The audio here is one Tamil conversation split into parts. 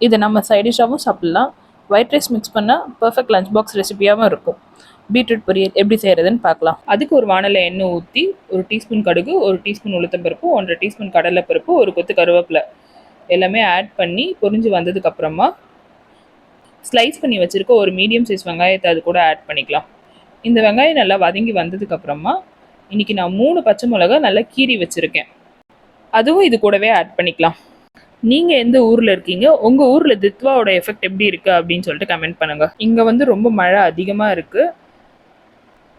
இதை நம்ம சைட் டிஷ்ஷாகவும் சாப்பிட்லாம். ஒயிட் ரைஸ் மிக்ஸ் பண்ணால் பர்ஃபெக்ட் லஞ்ச் பாக்ஸ் ரெசிபியாகவும் இருக்கும். பீட்ரூட் பொரியல் எப்படி செய்கிறதுன்னு பார்க்கலாம். அதுக்கு ஒரு வானலில் எண்ணெய் ஊற்றி 1 டீஸ்பூன் கடுகு, 1 டீஸ்பூன் உளுத்தம்பருப்பு, 1.5 டீஸ்பூன் கடலைப்பருப்பு, 1 கொத்து கருவேப்பிலை எல்லாமே ஆட் பண்ணி பொரிஞ்சு வந்ததுக்கப்புறமா ஸ்லைஸ் பண்ணி வச்சுருக்க ஒரு மீடியம் சைஸ் வெங்காயத்தை அது கூட ஆட் பண்ணிக்கலாம். இந்த வெங்காயம் நல்லா வதங்கி வந்ததுக்கப்புறமா இன்றைக்கி நான் 3 பச்சை மிளகா நல்லா கீறி வச்சுருக்கேன், அதுவும் இது கூடவே ஆட் பண்ணிக்கலாம். நீங்கள் எந்த ஊரில் இருக்கீங்க, உங்கள் ஊரில் தித்வாவோட எஃபெக்ட் எப்படி இருக்குது அப்படின்னு சொல்லிட்டு கமெண்ட் பண்ணுங்கள். இங்கே வந்து ரொம்ப மழை அதிகமாக இருக்குது.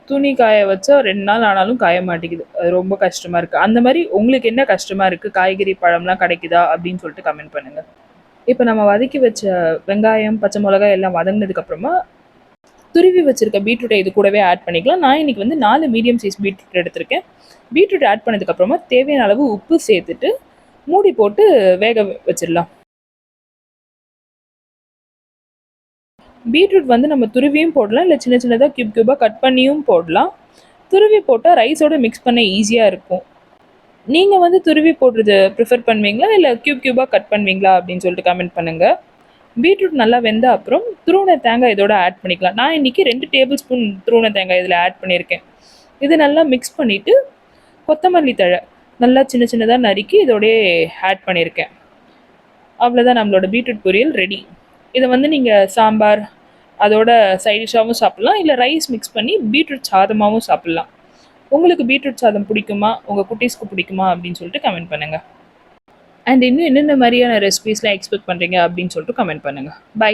துணி காய வச்சா 2 நாள் ஆனாலும் காய மாட்டேங்குது. அது ரொம்ப கஷ்டமாக இருக்குது. அந்த மாதிரி உங்களுக்கு என்ன கஷ்டமாக இருக்குது, காய்கறி பழம்லாம் கிடைக்குதா அப்படின்னு சொல்லிட்டு கமெண்ட் பண்ணுங்கள். இப்போ நம்ம வதக்கி வச்ச வெங்காயம் பச்சை மிளகாய் எல்லாம் வதங்கினதுக்கப்புறமா துருவி வச்சுருக்க பீட்ரூட்டை இது கூடவே ஆட் பண்ணிக்கலாம். நான் இன்றைக்கி வந்து 4 மீடியம் சைஸ் பீட்ரூட் எடுத்திருக்கேன். பீட்ரூட் ஆட் பண்ணதுக்கப்புறமா தேவையான அளவு உப்பு சேர்த்துட்டு மூடி போட்டு வேக வச்சிடலாம். பீட்ரூட் வந்து நம்ம துருவியும் போடலாம், இல்லை சின்ன சின்னதாக கியூபாக கட் பண்ணியும் போடலாம். துருவி போட்டால் ரைஸோடு மிக்ஸ் பண்ண ஈஸியாக இருக்கும். நீங்கள் வந்து துருவி போடுறது ப்ரிஃபர் பண்ணுவீங்களா இல்லை கியூபாக கட் பண்ணுவீங்களா அப்படின்னு சொல்லிட்டு கமெண்ட் பண்ணுங்கள். பீட்ரூட் நல்லா வெந்த அப்புறம் துருவன தேங்காய் இதோட ஆட் பண்ணிக்கலாம். நான் இன்றைக்கி 2 டேபிள் ஸ்பூன் துருவன தேங்காய் இதில் ஆட் பண்ணியிருக்கேன். இது நல்லா மிக்ஸ் பண்ணிவிட்டு கொத்தமல்லி தழை நல்லா சின்ன சின்னதாக நறுக்கி இதோடய ஆட் பண்ணியிருக்கேன். அவ்வளோதான், நம்மளோட பீட்ரூட் பொரியல் ரெடி. இதை வந்து நீங்கள் சாம்பார் அதோட சைட் டிஷ்ஷாகவும் சாப்பிட்லாம், இல்லை ரைஸ் மிக்ஸ் பண்ணி பீட்ரூட் சாதமாகவும் சாப்பிட்லாம். உங்களுக்கு பீட்ரூட் சாதம் பிடிக்குமா, உங்கள் குட்டீஸ்க்கு பிடிக்குமா அப்படின்னு சொல்லிட்டு கமெண்ட் பண்ணுங்கள். அண்ட் இன்னும் என்னென்ன மாதிரியான ரெசிபீஸ்லாம் எக்ஸ்பெக்ட் பண்ணுறீங்க அப்படின்னு சொல்லிட்டு கமெண்ட் பண்ணுங்கள். பை.